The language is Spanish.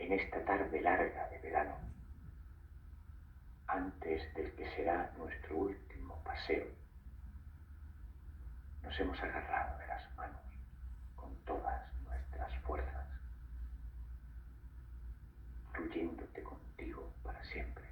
en esta tarde larga de verano, antes del que será nuestro último paseo, nos hemos agarrado de las manos con todas nuestras fuerzas, fluyéndote contigo para siempre.